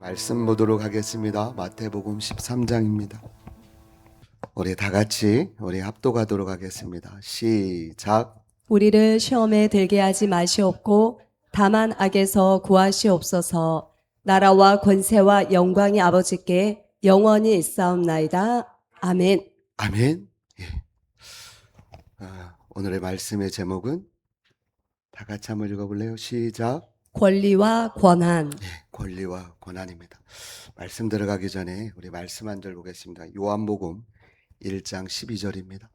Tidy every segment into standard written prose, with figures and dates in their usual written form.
말씀 보도록 하겠습니다. 마태복음 13장입니다. 우리 다 같이 합독하도록 하겠습니다. 시작. 우리를 시험에 들게 하지 마시옵고 다만 악에서 구하시옵소서. 나라와 권세와 영광이 아버지께 영원히 있사옵나이다. 아멘. 아멘. 예. 오늘의 말씀의 제목은 다 같이 한번 읽어볼래요? 시작. 권리와 권한. 예, 권리와 권한입니다. 말씀 들어가기 전에 우리 말씀 한 절 보겠습니다. 요한복음 1장 12절입니다.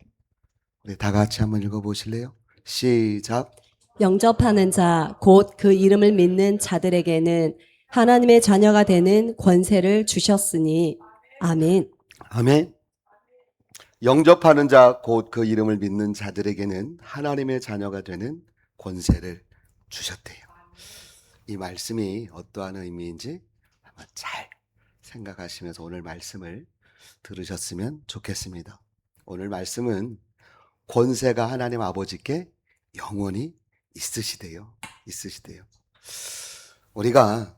우리 다 같이 한번 읽어보실래요? 시작. 영접하는 자, 곧 그 이름을 믿는 자들에게는 하나님의 자녀가 되는 권세를 주셨으니. 아멘. 아멘. 영접하는 자, 곧 그 이름을 믿는 자들에게는 하나님의 자녀가 되는 권세를 주셨대요. 이 말씀이 어떠한 의미인지 한번 잘 생각하시면서 오늘 말씀을 들으셨으면 좋겠습니다. 오늘 말씀은 권세가 하나님 아버지께 영원히 있으시대요. 우리가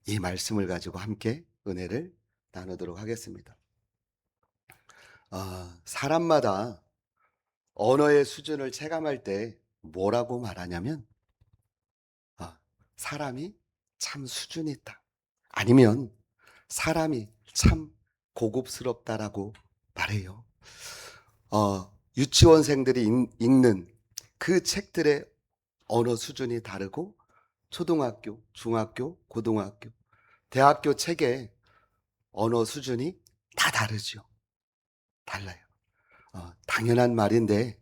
이 말씀을 가지고 함께 은혜를 나누도록 하겠습니다. 사람마다 언어의 수준을 체감할 때 뭐라고 말하냐면 사람이 참 수준이 있다, 아니면 사람이 참 고급스럽다라고 말해요. 유치원생들이 읽는 그 책들의 언어 수준이 다르고 초등학교, 중학교, 고등학교, 대학교 책의 언어 수준이 다 다르죠. 달라요. 당연한 말인데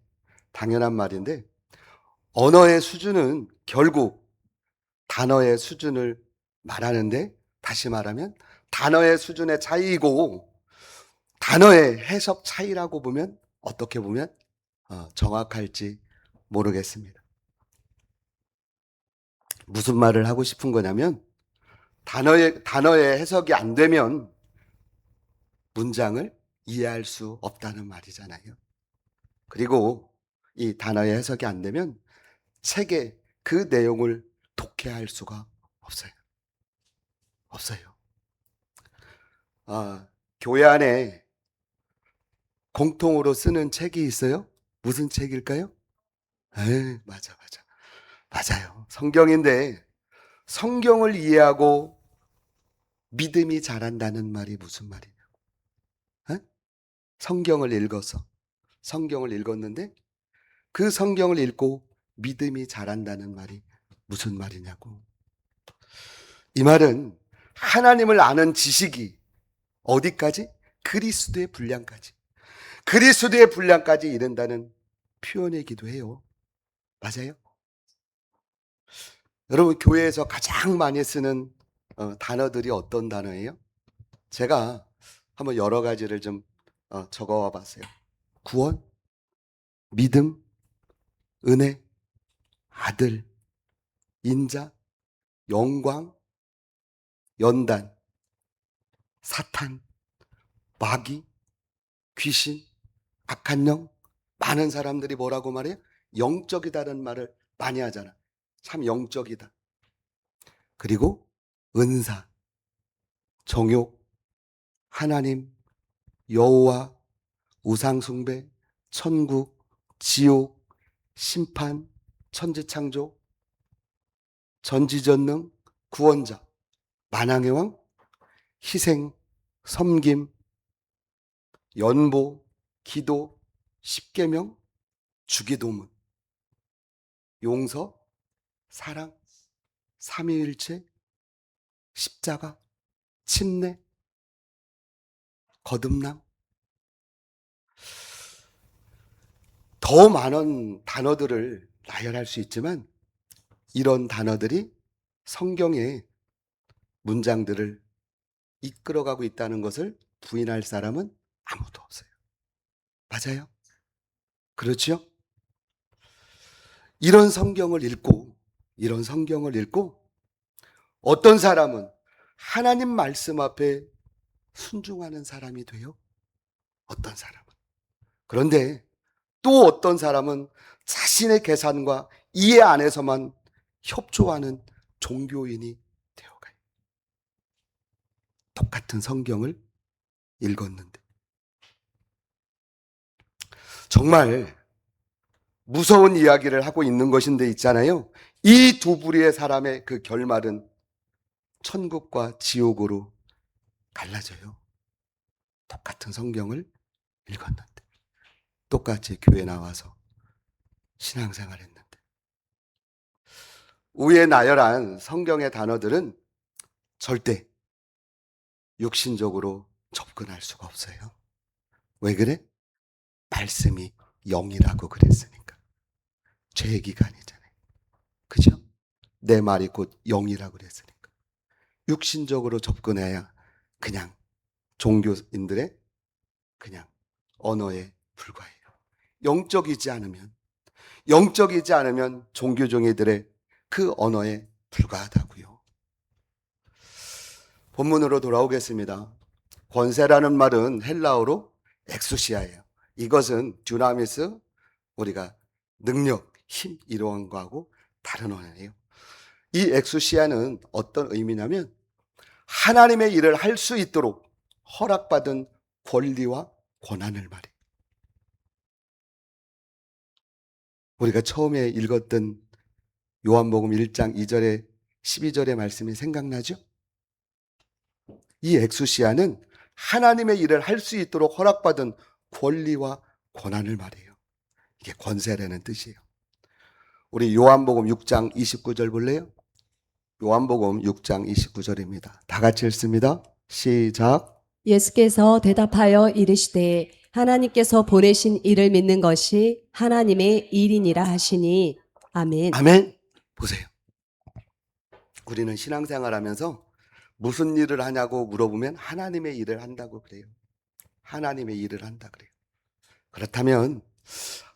언어의 수준은 결국 단어의 수준을 말하는데, 다시 말하면 단어의 수준의 차이이고 단어의 해석 차이라고 보면 어떻게 보면 정확할지 모르겠습니다. 무슨 말을 하고 싶은 거냐면 단어의 해석이 안 되면 문장을 이해할 수 없다는 말이잖아요. 그리고 이 단어의 해석이 안 되면 책의 그 내용을 독해할 수가 없어요. 교회 안에 공통으로 쓰는 책이 있어요? 무슨 책일까요? 맞아요. 성경인데, 성경을 이해하고 믿음이 자란다는 말이 무슨 말이냐고. 성경을 읽었는데 그 성경을 읽고 믿음이 자란다는 말이 무슨 말이냐고. 이 말은 하나님을 아는 지식이 어디까지? 그리스도의 분량까지 이른다는 표현이기도 해요. 맞아요? 여러분, 교회에서 가장 많이 쓰는 단어들이 어떤 단어예요? 제가 한번 여러 가지를 좀 적어와 봤어요. 구원, 믿음, 은혜, 아들, 인자, 영광, 연단, 사탄, 마귀, 귀신, 악한 영. 많은 사람들이 뭐라고 말해요? 영적이다는 말을 많이 하잖아. 참 영적이다. 그리고 은사, 정욕, 하나님, 여호와, 우상숭배, 천국, 지옥, 심판, 천지창조, 전지전능, 구원자, 만왕의 왕, 희생, 섬김, 연보, 기도, 십계명, 주기도문, 용서, 사랑, 삼위일체, 십자가, 침례, 거듭남. 더 많은 단어들을 나열할 수 있지만 이런 단어들이 성경의 문장들을 이끌어가고 있다는 것을 부인할 사람은 아무도 없어요. 맞아요? 그렇죠? 이런 성경을 읽고 어떤 사람은 하나님 말씀 앞에 순종하는 사람이 돼요. 어떤 사람은. 그런데 또 어떤 사람은 자신의 계산과 이해 안에서만 협조하는 종교인이 되어가요. 똑같은 성경을 읽었는데 정말 무서운 이야기를 하고 있는 것인데 있잖아요. 이 두 부류의 사람의 그 결말은 천국과 지옥으로 갈라져요. 똑같은 성경을 읽었는데 똑같이 교회 나와서 신앙생활 했는데 위에 나열한 성경의 단어들은 절대 육신적으로 접근할 수가 없어요. 왜 그래? 말씀이 영이라고 그랬으니까. 죄의 기간이잖아요. 그죠? 내 말이 곧 영이라고 그랬으니까. 육신적으로 접근해야 그냥 종교인들의 그냥 언어에 불과해요. 영적이지 않으면 종교종이들의 그 언어에 불과하다고요. 본문으로 돌아오겠습니다. 권세라는 말은 헬라어로 엑수시아예요. 이것은 듀나미스, 우리가 능력, 힘 이런 거하고 다른 언어예요. 이 엑수시아는 어떤 의미냐면 하나님의 일을 할 수 있도록 허락받은 권리와 권한을 말해요. 우리가 처음에 읽었던 요한복음 1장 2절에 12절의 말씀이 생각나죠? 이 엑수시아는 하나님의 일을 할 수 있도록 허락받은 권리와 권한을 말해요. 이게 권세라는 뜻이에요. 우리 요한복음 6장 29절 볼래요? 요한복음 6장 29절입니다. 다 같이 읽습니다. 시작. 예수께서 대답하여 이르시되 하나님께서 보내신 이를 믿는 것이 하나님의 일이니라 하시니 아멘. 아멘. 보세요. 우리는 신앙생활 하면서 무슨 일을 하냐고 물어보면 하나님의 일을 한다고 그래요. 하나님의 일을 한다 그래요. 그렇다면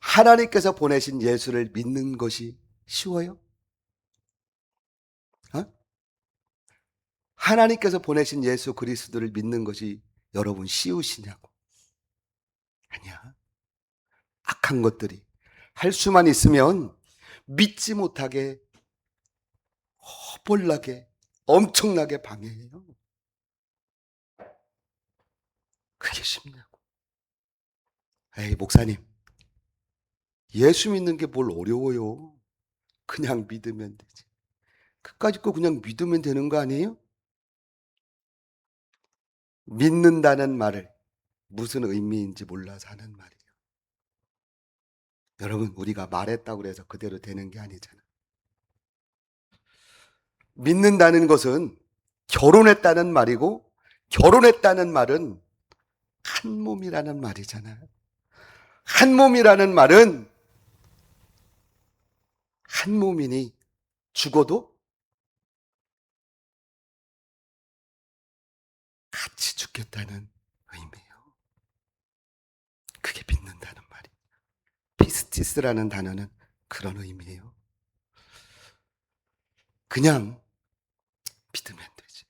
하나님께서 보내신 예수를 믿는 것이 쉬워요? 어? 하나님께서 보내신 예수 그리스도를 믿는 것이 여러분 쉬우시냐고? 아니야. 악한 것들이 할 수만 있으면 믿지 못하게 허벌나게 엄청나게 방해해요. 그게 쉽냐고. 에이 목사님, 예수 믿는 게 뭘 어려워요. 그냥 믿으면 되지. 그까짓 거 그냥 믿으면 되는 거 아니에요? 믿는다는 말을 무슨 의미인지 몰라서 하는 말이에요. 여러분, 우리가 말했다고 해서 그대로 되는 게 아니잖아. 믿는다는 것은 결혼했다는 말이고, 결혼했다는 말은 한 몸이라는 말이잖아요. 한 몸이라는 말은 한 몸이니 죽어도 같이 죽겠다는 의미예요. 그게 믿는다는 말이에요. 피스티스라는 단어는 그런 의미예요. 그냥 믿으면 되지.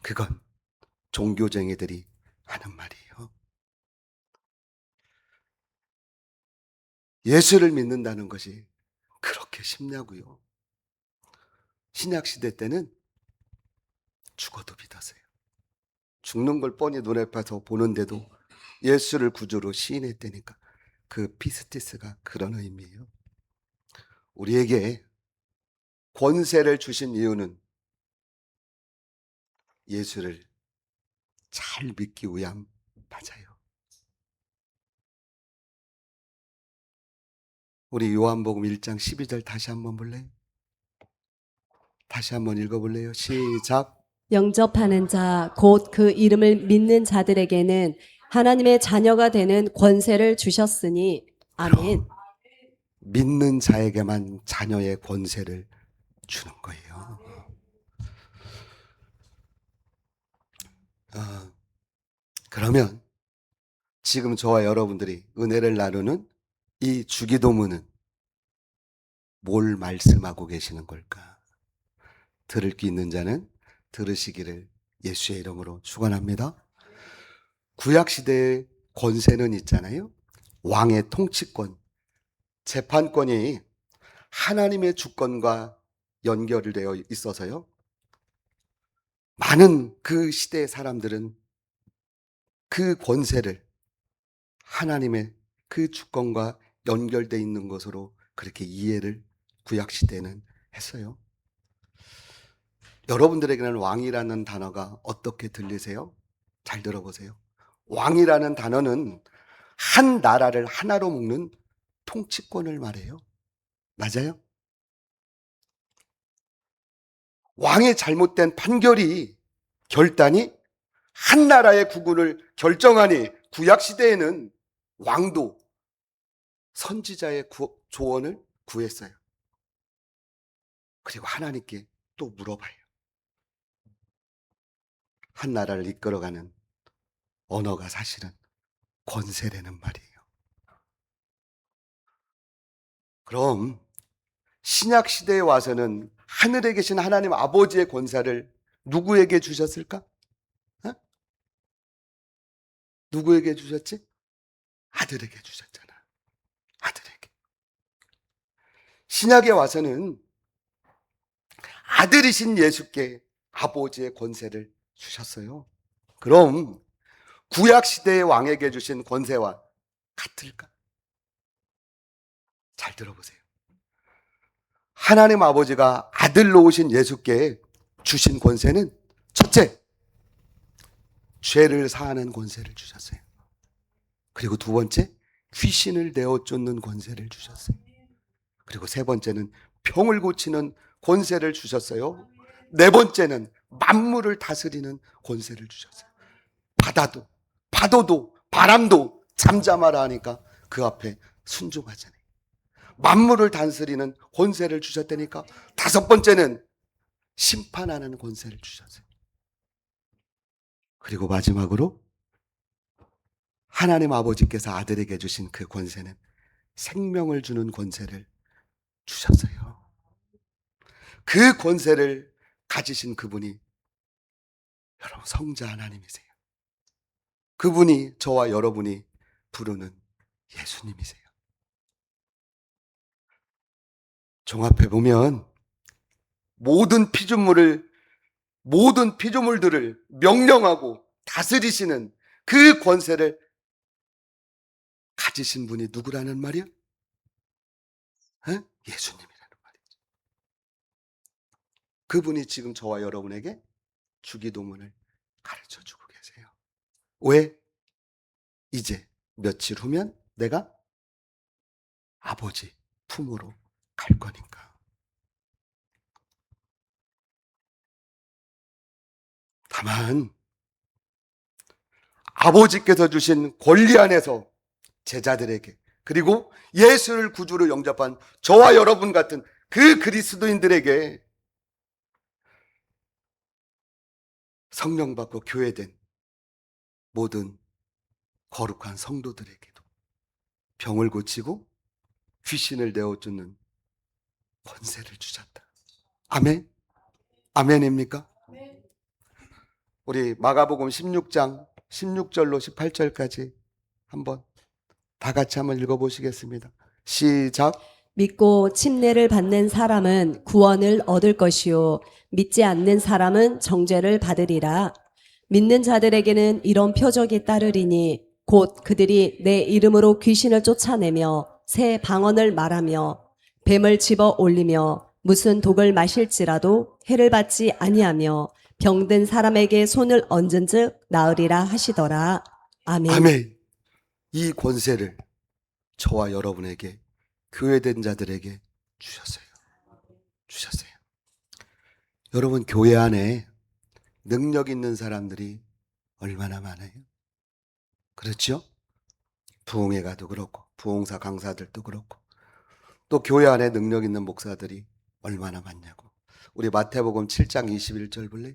그건 종교쟁이들이 하는 말이에요. 예수를 믿는다는 것이 그렇게 쉽냐고요. 신약시대 때는 죽어도 믿었어요. 죽는 걸 뻔히 눈에 봐서 보는데도 예수를 구주로 시인했다니까. 그 피스티스가 그런 의미예요. 우리에게 권세를 주신 이유는 예수를 잘 믿기 위함 맞아요. 우리 요한복음 1장 12절 다시 한번 볼래요? 다시 한번 읽어볼래요? 시작. 영접하는 자, 곧 그 이름을 믿는 자들에게는 하나님의 자녀가 되는 권세를 주셨으니 아멘. 믿는 자에게만 자녀의 권세를 주는 거예요. 그러면 지금 저와 여러분들이 은혜를 나누는 이 주기도문은 뭘 말씀하고 계시는 걸까? 들을 귀 있는 자는 들으시기를 예수의 이름으로 축원합니다. 구약시대의 권세는 있잖아요. 왕의 통치권, 재판권이 하나님의 주권과 연결되어 있어서요. 많은 그 시대의 사람들은 그 권세를 하나님의 그 주권과 연결되어 있는 것으로 그렇게 이해를 구약시대에는 했어요. 여러분들에게는 왕이라는 단어가 어떻게 들리세요? 잘 들어보세요. 왕이라는 단어는 한 나라를 하나로 묶는 통치권을 말해요. 맞아요? 왕의 잘못된 판결이, 결단이 한 나라의 국운을 결정하니 구약시대에는 왕도 선지자의 조언을 구했어요. 그리고 하나님께 또 물어봐요. 한 나라를 이끌어가는 언어가 사실은 권세라는 말이에요. 그럼 신약 시대에 와서는 하늘에 계신 하나님 아버지의 권세를 누구에게 주셨을까? 어? 누구에게 주셨지? 아들에게 주셨잖아. 아들에게. 신약에 와서는 아들이신 예수께 아버지의 권세를 주셨어요. 그럼 구약 시대의 왕에게 주신 권세와 같을까? 잘 들어보세요. 하나님 아버지가 아들로 오신 예수께 주신 권세는 첫째, 죄를 사하는 권세를 주셨어요. 그리고 두 번째, 귀신을 내어 쫓는 권세를 주셨어요. 그리고 세 번째는 병을 고치는 권세를 주셨어요. 네 번째는 만물을 다스리는 권세를 주셨어요. 바다도, 파도도, 바람도 잠잠하라 하니까 그 앞에 순종하잖아요. 만물을 다스리는 권세를 주셨다니까. 다섯 번째는 심판하는 권세를 주셨어요. 그리고 마지막으로 하나님 아버지께서 아들에게 주신 그 권세는 생명을 주는 권세를 주셨어요. 그 권세를 가지신 그분이 여러분 성자 하나님이세요. 그분이 저와 여러분이 부르는 예수님이세요. 종합해 보면 모든 피조물들을 명령하고 다스리시는 그 권세를 가지신 분이 누구라는 말이요? 예수님이라는 말이죠. 그분이 지금 저와 여러분에게 주기도문을 가르쳐 주고 계세요. 왜? 이제 며칠 후면 내가 아버지 품으로 갈 거니까. 다만 아버지께서 주신 권리 안에서 제자들에게, 그리고 예수를 구주로 영접한 저와 여러분 같은 그 그리스도인들에게 성령 받고 교회된 모든 거룩한 성도들에게도 병을 고치고 귀신을 내어쫓는 권세를 주셨다. 아멘? 아멘입니까? 우리 마가복음 16장 16절로 18절까지 한번 다 같이 한번 읽어보시겠습니다. 시작. 믿고 침례를 받는 사람은 구원을 얻을 것이요 믿지 않는 사람은 정죄를 받으리라. 믿는 자들에게는 이런 표적이 따르리니 곧 그들이 내 이름으로 귀신을 쫓아내며 새 방언을 말하며 뱀을 집어 올리며 무슨 독을 마실지라도 해를 받지 아니하며 병든 사람에게 손을 얹은즉 나으리라 하시더라. 아멘. 아멘. 이 권세를 저와 여러분에게, 교회된 자들에게 주셨어요. 주셨어요. 여러분, 교회 안에 능력 있는 사람들이 얼마나 많아요? 그렇죠? 부흥회가도 그렇고 부흥사 강사들도 그렇고 또 교회 안에 능력 있는 목사들이 얼마나 많냐고. 우리 마태복음 7장 21절 볼래요?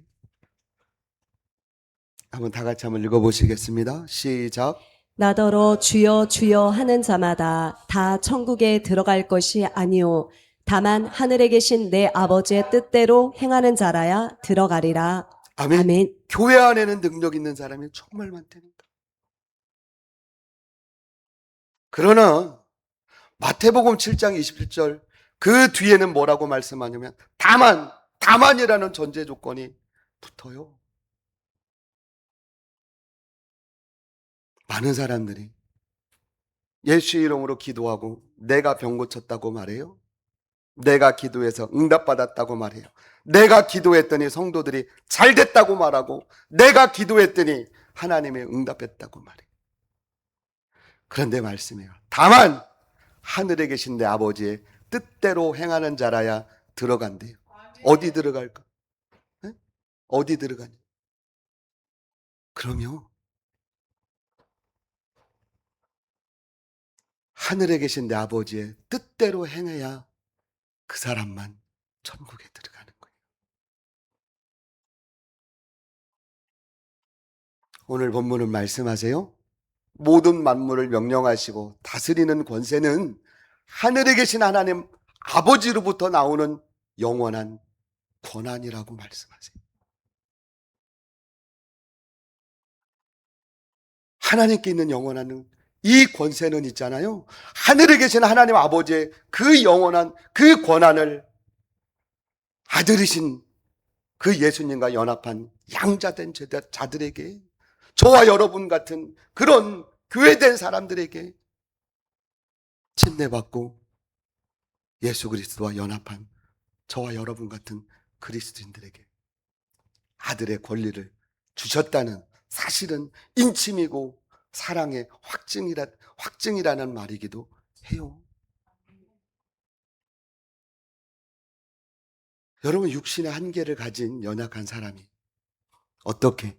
한번 다 같이 한번 읽어보시겠습니다. 시작. 나더러 주여 주여 하는 자마다 다 천국에 들어갈 것이 아니요 다만 하늘에 계신 내 아버지의 뜻대로 행하는 자라야 들어가리라. 아멘. 아멘. 교회 안에는 능력 있는 사람이 정말 많다니까. 그러나 마태복음 7장 27절 그 뒤에는 뭐라고 말씀하냐면 다만이라는 전제 조건이 붙어요. 많은 사람들이 예수 이름으로 기도하고 내가 병 고쳤다고 말해요. 내가 기도해서 응답받았다고 말해요. 내가 기도했더니 성도들이 잘 됐다고 말하고 내가 기도했더니 하나님의 응답했다고 말해요. 그런데 말씀해요. 다만 하늘에 계신 내 아버지의 뜻대로 행하는 자라야 들어간대요. 어디 들어갈까? 에? 어디 들어가냐? 그러면 하늘에 계신 내 아버지의 뜻대로 행해야 그 사람만 천국에 들어가는 거예요. 오늘 본문은 말씀하세요. 모든 만물을 명령하시고 다스리는 권세는 하늘에 계신 하나님 아버지로부터 나오는 영원한 권한이라고 말씀하세요. 하나님께 있는 영원한 이 권세는 있잖아요. 하늘에 계신 하나님 아버지의 그 영원한 그 권한을 아들이신 그 예수님과 연합한 양자된 자들에게, 저와 여러분 같은 그런 교회된 사람들에게 침례받고 예수 그리스도와 연합한 저와 여러분 같은 그리스도인들에게 아들의 권리를 주셨다는 사실은 인침이고 사랑의 확증이라는 말이기도 해요. 여러분, 육신의 한계를 가진 연약한 사람이 어떻게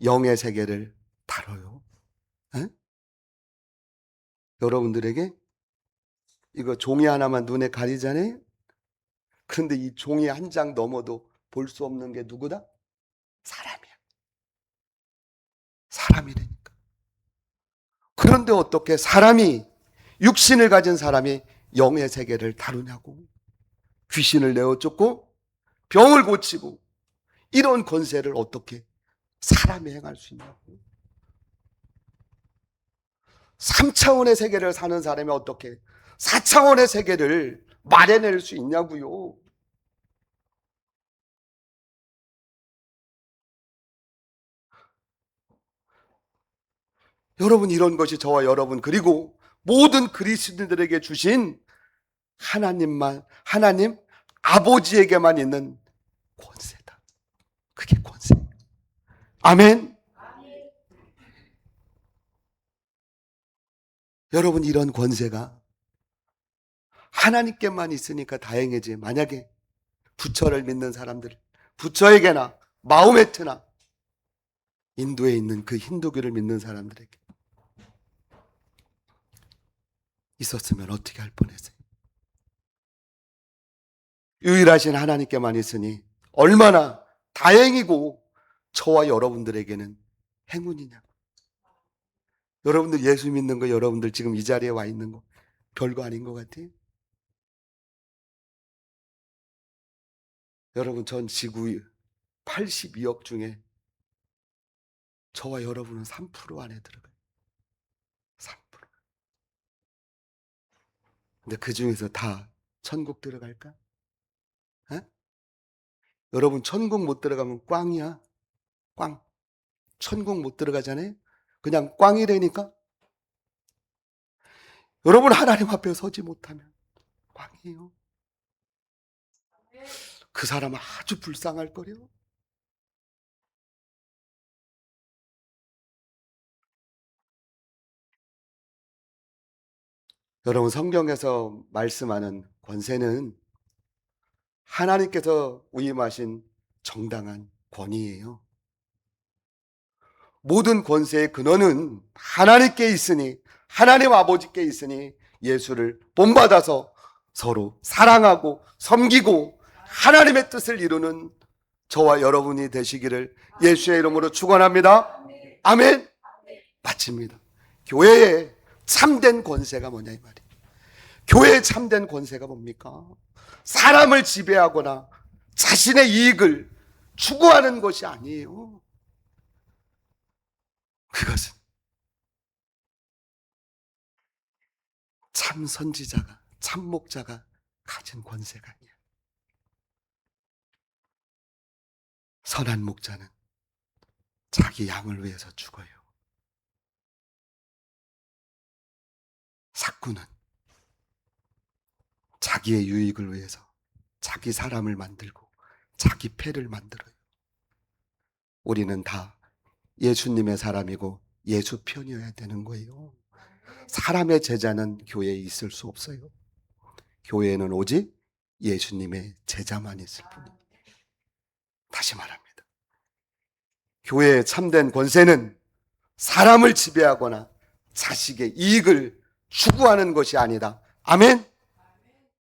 영의 세계를 다뤄요? 에? 여러분들에게 이거 종이 하나만 눈에 가리잖아요? 그런데 이 종이 한 장 넘어도 볼 수 없는 게 누구다? 사람이야. 사람이라니까. 그런데 어떻게 사람이, 육신을 가진 사람이 영의 세계를 다루냐고. 귀신을 내어쫓고 병을 고치고 이런 권세를 어떻게 사람이 행할 수 있냐고. 3차원의 세계를 사는 사람이 어떻게 4차원의 세계를 마련할 수 있냐고요. 여러분, 이런 것이 저와 여러분 그리고 모든 그리스도인들에게 주신 하나님 아버지에게만 있는 권세다. 그게 권세. 아멘. 여러분, 이런 권세가 하나님께만 있으니까 다행이지, 만약에 부처를 믿는 사람들, 부처에게나 마호메트나 인도에 있는 그 힌두교를 믿는 사람들에게 있었으면 어떻게 할 뻔했어요? 유일하신 하나님께만 있으니 얼마나 다행이고 저와 여러분들에게는 행운이냐고. 여러분들 예수 믿는 거, 여러분들 지금 이 자리에 와 있는 거 별거 아닌 것 같아요. 여러분, 전 지구 82억 중에 저와 여러분은 3% 안에 들어가요. 3%. 근데 그 중에서 다 천국 들어갈까? 에? 여러분, 천국 못 들어가면 꽝이야. 꽝. 천국 못 들어가잖아요. 그냥 꽝이라니까. 여러분, 하나님 앞에 서지 못하면 꽝이에요. 그 사람은 아주 불쌍할 거래요. 여러분, 성경에서 말씀하는 권세는 하나님께서 위임하신 정당한 권위예요. 모든 권세의 근원은 하나님께 있으니, 하나님 아버지께 있으니 예수를 본받아서 서로 사랑하고 섬기고 하나님의 뜻을 이루는 저와 여러분이 되시기를 예수의 이름으로 축원합니다. 아멘. 마칩니다. 교회의 참된 권세가 뭐냐 이 말이에요. 교회의 참된 권세가 뭡니까? 사람을 지배하거나 자신의 이익을 추구하는 것이 아니에요. 그것은 참 선지자가, 참 목자가 가진 권세가 아니야. 선한 목자는 자기 양을 위해서 죽어요. 삭구는 자기의 유익을 위해서 자기 사람을 만들고 자기 패를 만들어요. 우리는 다 예수님의 사람이고 예수 편이어야 되는 거예요. 사람의 제자는 교회에 있을 수 없어요. 교회에는 오직 예수님의 제자만 있을 뿐입니다. 다시 말합니다. 교회의 참된 권세는 사람을 지배하거나 자식의 이익을 추구하는 것이 아니다. 아멘.